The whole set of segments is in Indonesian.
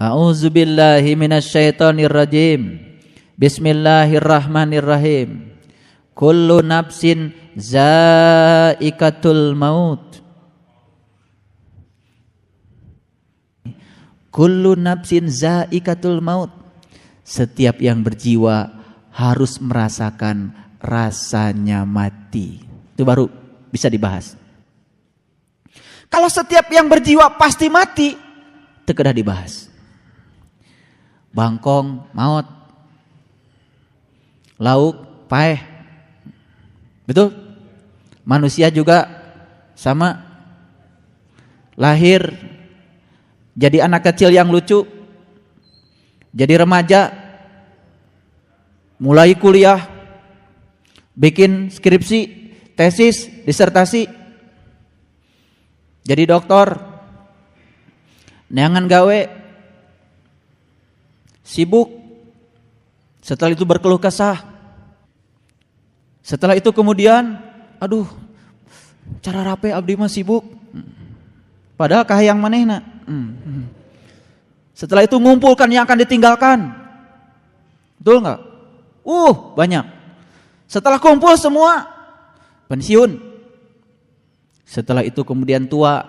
A'udzubillahi minasyaitonirrajim. Bismillahirrahmanirrahim. Kullu nafsin za'iqatul maut. Kullu nafsin za'iqatul maut. Setiap yang berjiwa harus merasakan rasanya mati. Itu baru bisa dibahas. Kalau setiap yang berjiwa pasti mati, itu kedah dibahas. Bangkong maut, lauk paeh, betul? Manusia juga sama, lahir jadi anak kecil yang lucu, jadi remaja, mulai kuliah, bikin skripsi, tesis, disertasi, jadi doktor, neangan gawe, sibuk, setelah itu berkeluh kesah, setelah itu kemudian, aduh, cara rapi abdi mah sibuk, padahal kahayang manehna. Setelah itu ngumpulkan yang akan ditinggalkan, betul nggak? Banyak. Setelah kumpul semua, pensiun. Setelah itu kemudian tua,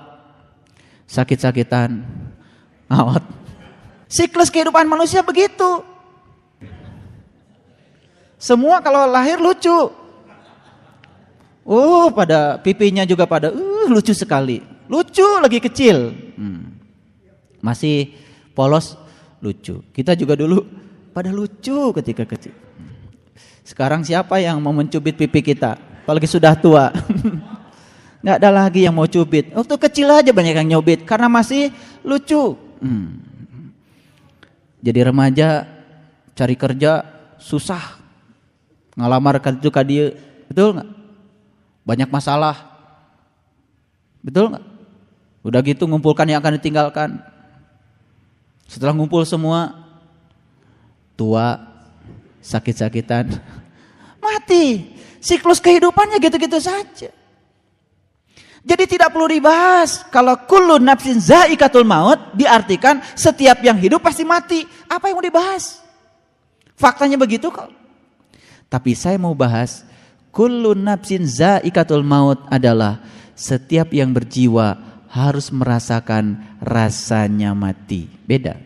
sakit-sakitan, awat. Siklus kehidupan manusia begitu. Semua kalau lahir lucu. Pada pipinya juga pada lucu sekali. Lucu lagi kecil. Masih polos lucu. Kita juga dulu pada lucu ketika kecil. Sekarang siapa yang mau mencubit pipi kita? Apalagi sudah tua. Nggak ada lagi yang mau cubit. Waktu kecil aja banyak yang nyubit karena masih lucu. Jadi remaja cari kerja susah, ngalamar kerja ka dieu, betul nggak? Banyak masalah, betul nggak? Udah gitu ngumpulkan yang akan ditinggalkan. Setelah ngumpul semua, tua, sakit-sakitan, mati. Siklus kehidupannya gitu-gitu saja. Jadi tidak perlu dibahas. Kalau kullu nafsin za'iqatul maut diartikan setiap yang hidup pasti mati. Apa yang mau dibahas? Faktanya begitu kok. Tapi saya mau bahas kullu nafsin za'iqatul maut adalah setiap yang berjiwa harus merasakan rasanya mati. Beda.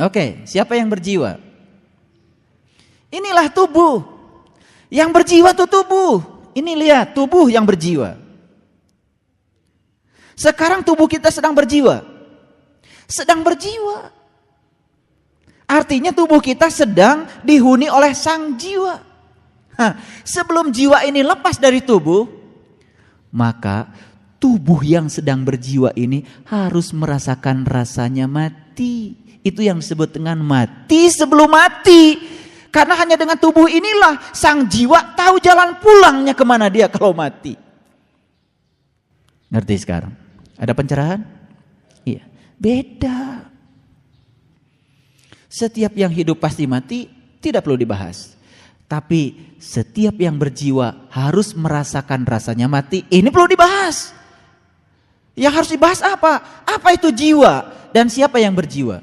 Oke, siapa yang berjiwa? Inilah tubuh. Yang berjiwa itu tubuh. Ini lihat tubuh yang berjiwa. Sekarang tubuh kita sedang berjiwa. Sedang berjiwa. Artinya tubuh kita sedang dihuni oleh sang jiwa. Sebelum jiwa ini lepas dari tubuh, maka tubuh yang sedang berjiwa ini harus merasakan rasanya mati. Itu yang disebut dengan mati sebelum mati. Karena hanya dengan tubuh inilah sang jiwa tahu jalan pulangnya kemana dia kalau mati. Ngerti sekarang? Ada pencerahan? Iya. Beda. Setiap yang hidup pasti mati, tidak perlu dibahas. Tapi setiap yang berjiwa harus merasakan rasanya mati. Ini perlu dibahas. Yang harus dibahas apa? Apa itu jiwa? Dan siapa yang berjiwa?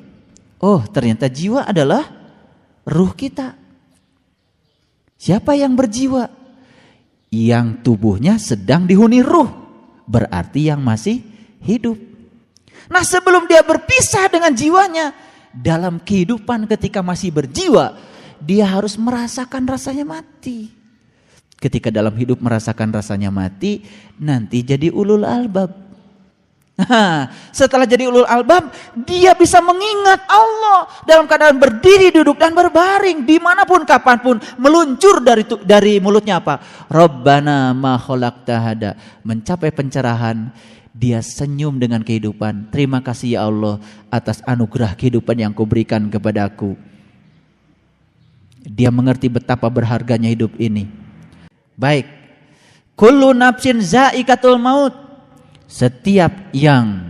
Ternyata jiwa adalah ruh kita. Siapa yang berjiwa? Yang tubuhnya sedang dihuni ruh. Berarti yang masih hidup. Nah, sebelum dia berpisah dengan jiwanya, dalam kehidupan ketika masih berjiwa, dia harus merasakan rasanya mati. Ketika dalam hidup merasakan rasanya mati, nanti jadi ulul albab. Setelah jadi ulul albab, dia bisa mengingat Allah dalam keadaan berdiri, duduk dan berbaring, dimanapun, kapanpun, meluncur dari mulutnya apa? Rabbana ma khalaqta hada. Mencapai pencerahan, dia senyum dengan kehidupan. Terima kasih ya Allah atas anugerah kehidupan yang kau berikan kepadaku. Dia mengerti betapa berharganya hidup ini. Baik, kullu nafsin za'iqatul maut. Setiap yang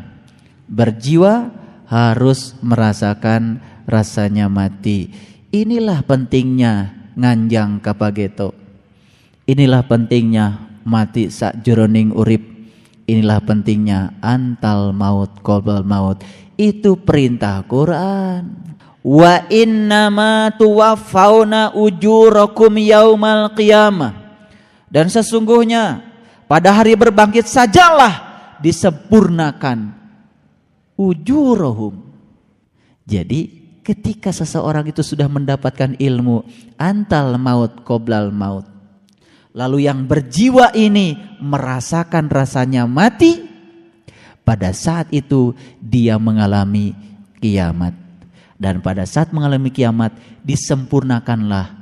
berjiwa harus merasakan rasanya mati. Inilah pentingnya nganjang kapageto. Inilah pentingnya mati sak jroning urip. Inilah pentingnya antal maut qoblal maut. Itu perintah Quran. Wa innama tuwaffawna ujurakum yaumal qiyamah. Dan sesungguhnya pada hari berbangkit sajalah disempurnakan ujurahum. Jadi ketika seseorang itu sudah mendapatkan ilmu antal maut qoblal maut, lalu yang berjiwa ini merasakan rasanya mati, pada saat itu dia mengalami kiamat. Dan pada saat mengalami kiamat disempurnakanlah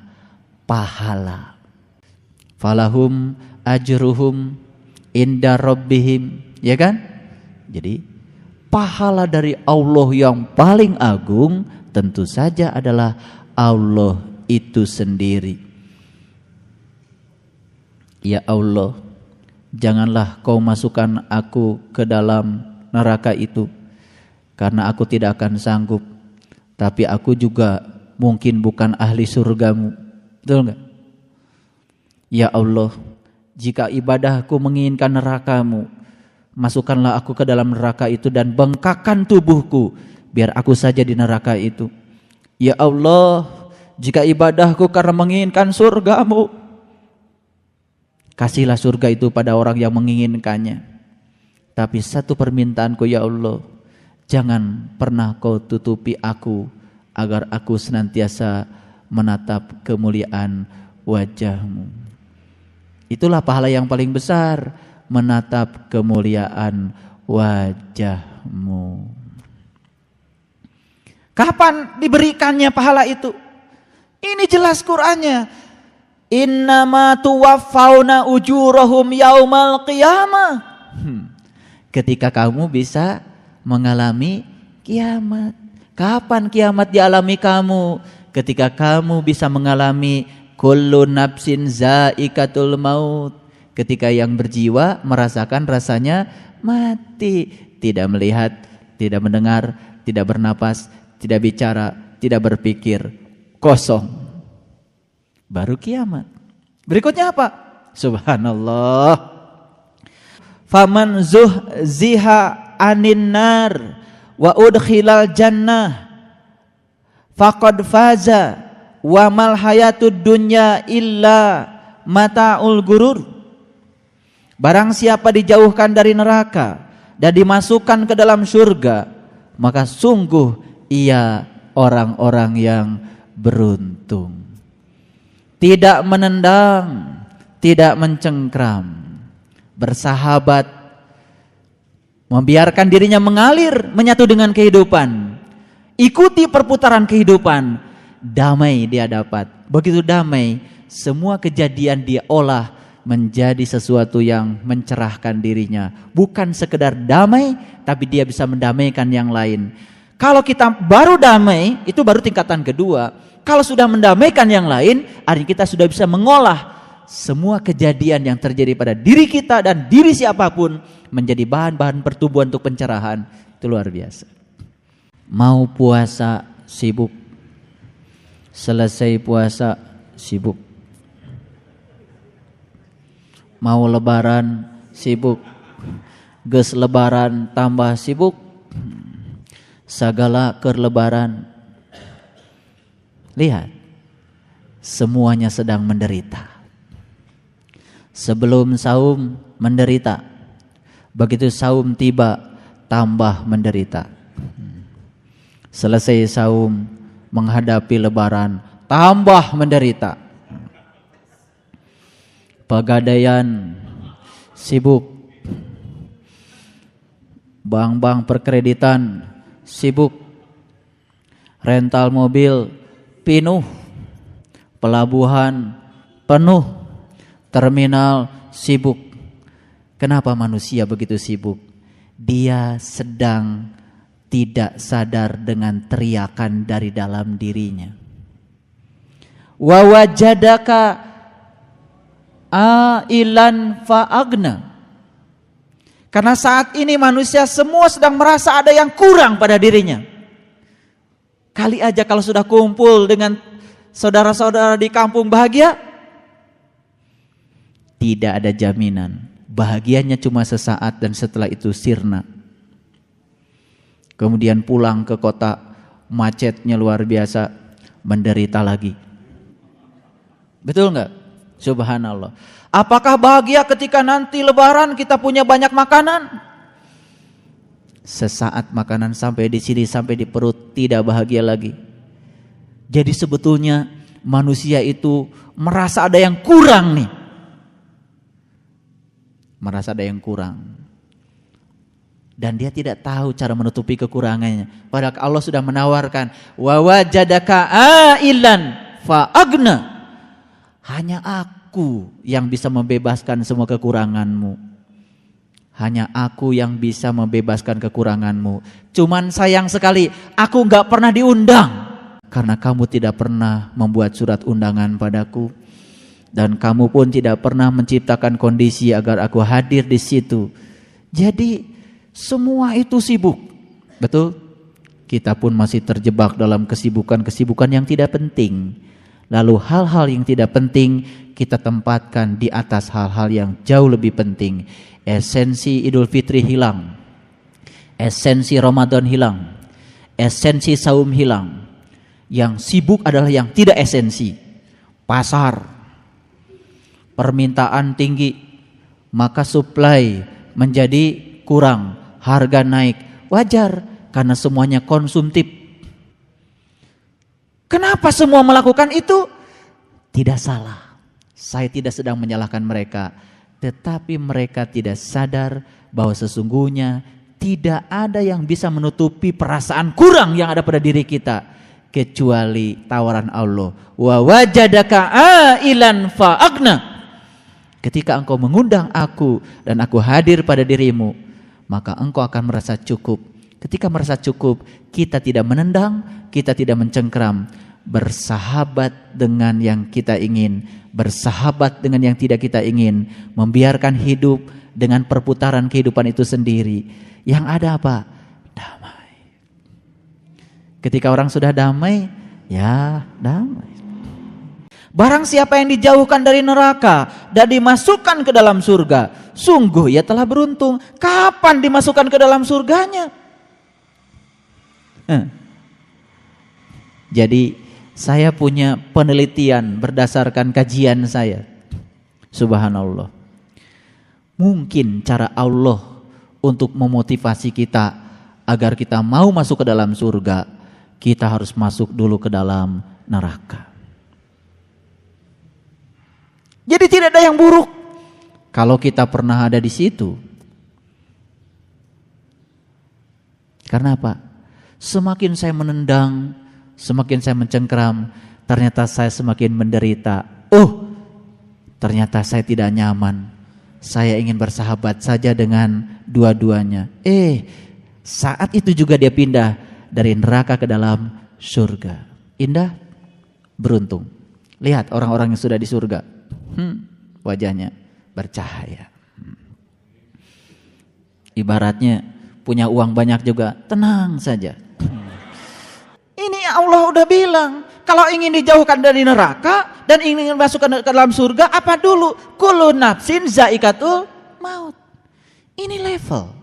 pahala. Falahum ajruhum inda rabbihim, ya kan? Jadi pahala dari Allah yang paling agung tentu saja adalah Allah itu sendiri. Ya Allah, janganlah kau masukkan aku ke dalam neraka itu, karena aku tidak akan sanggup. Tapi aku juga mungkin bukan ahli surgamu. Betul enggak? Ya Allah, jika ibadahku menginginkan nerakamu, masukkanlah aku ke dalam neraka itu dan bengkakkan tubuhku, biar aku saja di neraka itu. Ya Allah, jika ibadahku karena menginginkan surgamu, kasihlah surga itu pada orang yang menginginkannya. Tapi satu permintaanku ya Allah, jangan pernah kau tutupi aku, agar aku senantiasa menatap kemuliaan wajahmu. Itulah pahala yang paling besar, menatap kemuliaan wajahmu. Kapan diberikannya pahala itu? Ini jelas Qur'annya. Innama tuwaffawna ujurahum yaumal qiyamah. Ketika kamu bisa mengalami kiamat. Kapan kiamat dialami kamu? Ketika kamu bisa mengalami kullu nafsin zaikatul maut. Ketika yang berjiwa merasakan rasanya mati, tidak melihat, tidak mendengar, tidak bernapas, tidak bicara, tidak berpikir, kosong. Baru kiamat. Berikutnya apa? Subhanallah. Faman zuhziha anin nar wa udkhilal jannah faqad faza wa mal hayatud dunya illa mata'ul gurur. Barang siapa dijauhkan dari neraka dan dimasukkan ke dalam surga, maka sungguh ia orang-orang yang beruntung. Tidak menendang, tidak mencengkram, bersahabat, membiarkan dirinya mengalir, menyatu dengan kehidupan, ikuti perputaran kehidupan, damai dia dapat. Begitu damai, semua kejadian dia olah menjadi sesuatu yang mencerahkan dirinya. Bukan sekedar damai, tapi dia bisa mendamaikan yang lain. Kalau kita baru damai, itu baru tingkatan kedua. Kalau sudah mendamaikan yang lain, artinya kita sudah bisa mengolah semua kejadian yang terjadi pada diri kita dan diri siapapun menjadi bahan-bahan pertumbuhan untuk pencerahan. Itu luar biasa. Mau puasa sibuk, selesai puasa sibuk. Mau lebaran sibuk, geus lebaran tambah sibuk. Sagala keur lebaran. Lihat, semuanya sedang menderita. Sebelum saum menderita, begitu saum tiba tambah menderita. Selesai saum menghadapi lebaran tambah menderita. Pegadaian sibuk, bank-bank perkreditan sibuk, rental mobil penuh, pelabuhan penuh, terminal sibuk. Kenapa manusia begitu sibuk? Dia sedang tidak sadar dengan teriakan dari dalam dirinya. Wa wajadaka ailan fa'agna. Karena saat ini manusia semua sedang merasa ada yang kurang pada dirinya. Kali aja kalau sudah kumpul dengan saudara-saudara di kampung bahagia, tidak ada jaminan bahagianya cuma sesaat dan setelah itu sirna. Kemudian pulang ke kota, macetnya luar biasa, menderita lagi. Betul nggak? Subhanallah. Apakah bahagia ketika nanti lebaran kita punya banyak makanan? Sesaat makanan sampai di sini, sampai di perut, tidak bahagia lagi. Jadi sebetulnya manusia itu merasa ada yang kurang nih. Merasa ada yang kurang. Dan dia tidak tahu cara menutupi kekurangannya. Padahal Allah sudah menawarkan, wa wajadaka ailan fa agna. Hanya aku yang bisa membebaskan semua kekuranganmu. Hanya aku yang bisa membebaskan kekuranganmu. Cuman sayang sekali, aku gak pernah diundang. Karena kamu tidak pernah membuat surat undangan padaku. Dan kamu pun tidak pernah menciptakan kondisi agar aku hadir di situ. Jadi semua itu sibuk. Betul? Kita pun masih terjebak dalam kesibukan-kesibukan yang tidak penting. Lalu hal-hal yang tidak penting kita tempatkan di atas hal-hal yang jauh lebih penting. Esensi Idul Fitri hilang. Esensi Ramadan hilang. Esensi saum hilang. Yang sibuk adalah yang tidak esensi. Pasar. Permintaan tinggi. Maka supply menjadi kurang. Harga naik. Wajar karena semuanya konsumtif. Kenapa semua melakukan itu? Tidak salah. Saya tidak sedang menyalahkan mereka. Tetapi mereka tidak sadar bahwa sesungguhnya tidak ada yang bisa menutupi perasaan kurang yang ada pada diri kita. Kecuali tawaran Allah. Wa wajadaka ailan fa'agna. Ketika engkau mengundang aku dan aku hadir pada dirimu, maka engkau akan merasa cukup. Ketika merasa cukup, kita tidak menendang, kita tidak mencengkram. Bersahabat dengan yang kita ingin, bersahabat dengan yang tidak kita ingin, membiarkan hidup dengan perputaran kehidupan itu sendiri. Yang ada apa? Damai. Ketika orang sudah damai, ya damai. Barang siapa yang dijauhkan dari neraka dan dimasukkan ke dalam surga, sungguh ia telah beruntung. Kapan dimasukkan ke dalam surganya? Jadi saya punya penelitian berdasarkan kajian saya. Subhanallah. Mungkin cara Allah untuk memotivasi kita agar kita mau masuk ke dalam surga, kita harus masuk dulu ke dalam neraka. Jadi tidak ada yang buruk kalau kita pernah ada di situ. Karena apa? Semakin saya menendang, semakin saya mencengkram, ternyata saya semakin menderita. Oh, ternyata saya tidak nyaman. Saya ingin bersahabat saja dengan dua-duanya. Saat itu juga dia pindah dari neraka ke dalam surga. Indah, beruntung. Lihat orang-orang yang sudah di surga. Wajahnya bercahaya. Ibaratnya punya uang banyak juga, tenang saja. Ini Allah udah bilang, kalau ingin dijauhkan dari neraka dan ingin masuk ke dalam surga, apa dulu? Kullu nafsin zaikatul maut. Ini level,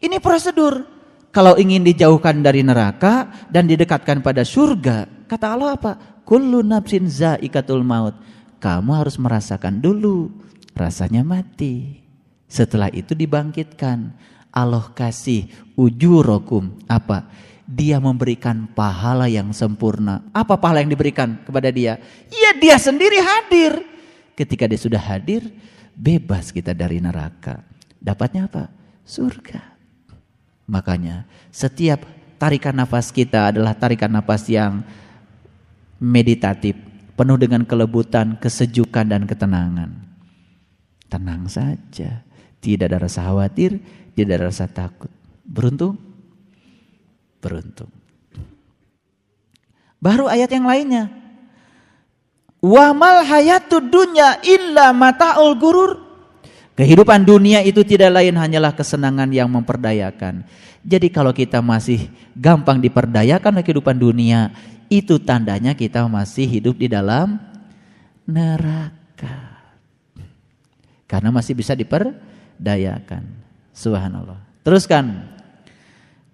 ini prosedur. Kalau ingin dijauhkan dari neraka dan didekatkan pada surga, kata Allah apa? Kullu nafsin zaikatul maut. Kamu harus merasakan dulu rasanya mati. Setelah itu dibangkitkan. Allah kasih ujurakum apa? Dia memberikan pahala yang sempurna. Apa pahala yang diberikan kepada dia? Ya dia sendiri hadir. Ketika dia sudah hadir, bebas kita dari neraka. Dapatnya apa? Surga. Makanya setiap tarikan nafas kita adalah tarikan nafas yang meditatif, penuh dengan kelebutan, kesejukan dan ketenangan. Tenang saja, tidak ada rasa khawatir, tidak ada rasa takut. Beruntung? Beruntung. Baru ayat yang lainnya. Wa mal hayatud dunya illa mata'ul gurur. Kehidupan dunia itu tidak lain hanyalah kesenangan yang memperdayakan. Jadi kalau kita masih gampang diperdayakan oleh kehidupan dunia, itu tandanya kita masih hidup di dalam neraka. Karena masih bisa diperdayakan. Subhanallah. Teruskan.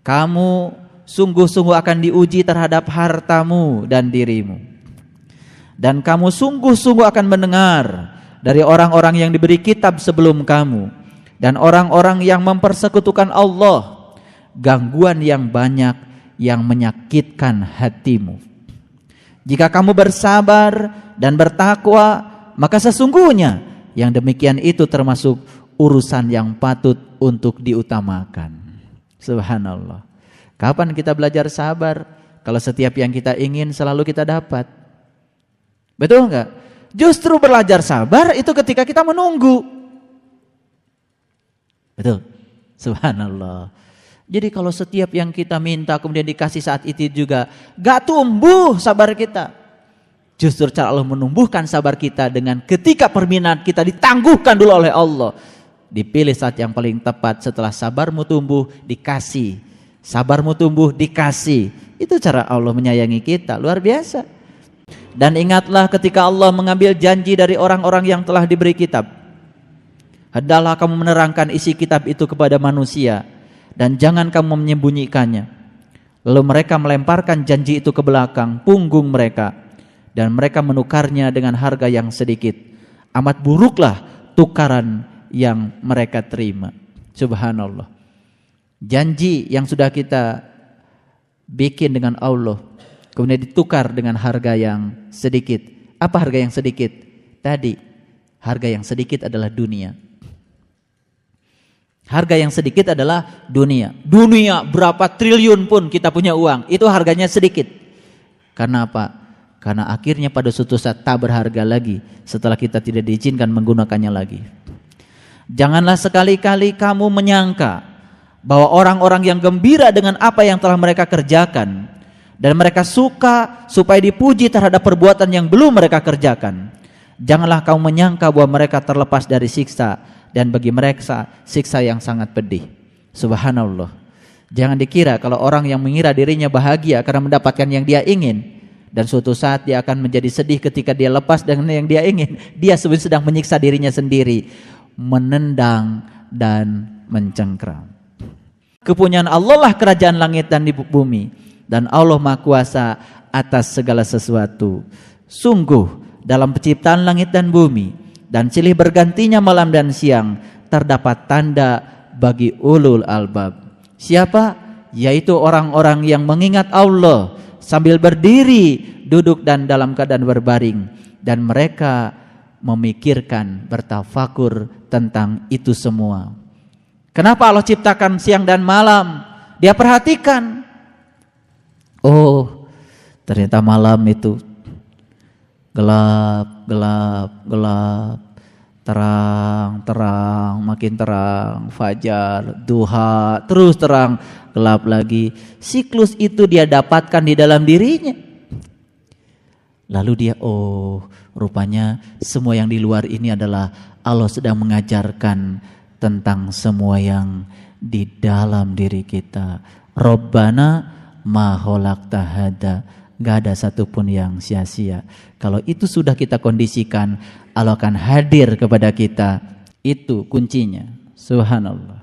Kamu sungguh-sungguh akan diuji terhadap hartamu dan dirimu. Dan kamu sungguh-sungguh akan mendengar dari orang-orang yang diberi kitab sebelum kamu dan orang-orang yang mempersekutukan Allah, gangguan yang banyak yang menyakitkan hatimu. Jika kamu bersabar dan bertakwa, maka sesungguhnya yang demikian itu termasuk urusan yang patut untuk diutamakan. Subhanallah. Kapan kita belajar sabar? Kalau setiap yang kita ingin selalu kita dapat. Betul enggak? Justru belajar sabar itu ketika kita menunggu. Betul. Subhanallah. Jadi kalau setiap yang kita minta kemudian dikasih saat itu juga, gak tumbuh sabar kita. Justru cara Allah menumbuhkan sabar kita dengan ketika permintaan kita ditangguhkan dulu oleh Allah. Dipilih saat yang paling tepat, setelah sabarmu tumbuh dikasih. Sabarmu tumbuh dikasih. Itu cara Allah menyayangi kita, luar biasa. Dan ingatlah ketika Allah mengambil janji dari orang-orang yang telah diberi kitab. Hendaklah kamu menerangkan isi kitab itu kepada manusia dan jangan kamu menyembunyikannya. Lalu mereka melemparkan janji itu ke belakang punggung mereka dan mereka menukarnya dengan harga yang sedikit. Amat buruklah tukaran yang mereka terima. Subhanallah. Janji yang sudah kita bikin dengan Allah kemudian ditukar dengan harga yang sedikit. Apa harga yang sedikit? Tadi harga yang sedikit adalah dunia. Harga yang sedikit adalah dunia. Dunia berapa triliun pun kita punya uang, itu harganya sedikit. Karena apa? Karena akhirnya pada suatu saat tak berharga lagi setelah kita tidak diizinkan menggunakannya lagi. Janganlah sekali-kali kamu menyangka bahwa orang-orang yang gembira dengan apa yang telah mereka kerjakan dan mereka suka supaya dipuji terhadap perbuatan yang belum mereka kerjakan. Janganlah kamu menyangka bahwa mereka terlepas dari siksa dan bagi mereka siksa yang sangat pedih. Subhanallah. Jangan dikira kalau orang yang mengira dirinya bahagia karena mendapatkan yang dia ingin dan suatu saat dia akan menjadi sedih ketika dia lepas dengan yang dia ingin, dia sebenarnya sedang menyiksa dirinya sendiri, menendang dan mencengkram. Kepunyaan Allah lah kerajaan langit dan di bumi, dan Allah Maha Kuasa atas segala sesuatu. Sungguh dalam penciptaan langit dan bumi dan silih bergantinya malam dan siang terdapat tanda bagi ulul albab. Siapa? Yaitu orang-orang yang mengingat Allah sambil berdiri, duduk dan dalam keadaan berbaring, dan mereka memikirkan, bertafakur tentang itu semua. Kenapa Allah ciptakan siang dan malam? Dia perhatikan. Oh, ternyata malam itu gelap, gelap, gelap, terang, terang, makin terang, fajar, duha, terus terang, gelap lagi. Siklus itu dia dapatkan di dalam dirinya. Lalu dia, oh, rupanya semua yang di luar ini adalah Allah sedang mengajarkan tentang semua yang di dalam diri kita. Rabbana ma khalaqta hada. Gak ada satupun yang sia-sia. Kalau itu sudah kita kondisikan, Allah akan hadir kepada kita. Itu kuncinya. Subhanallah.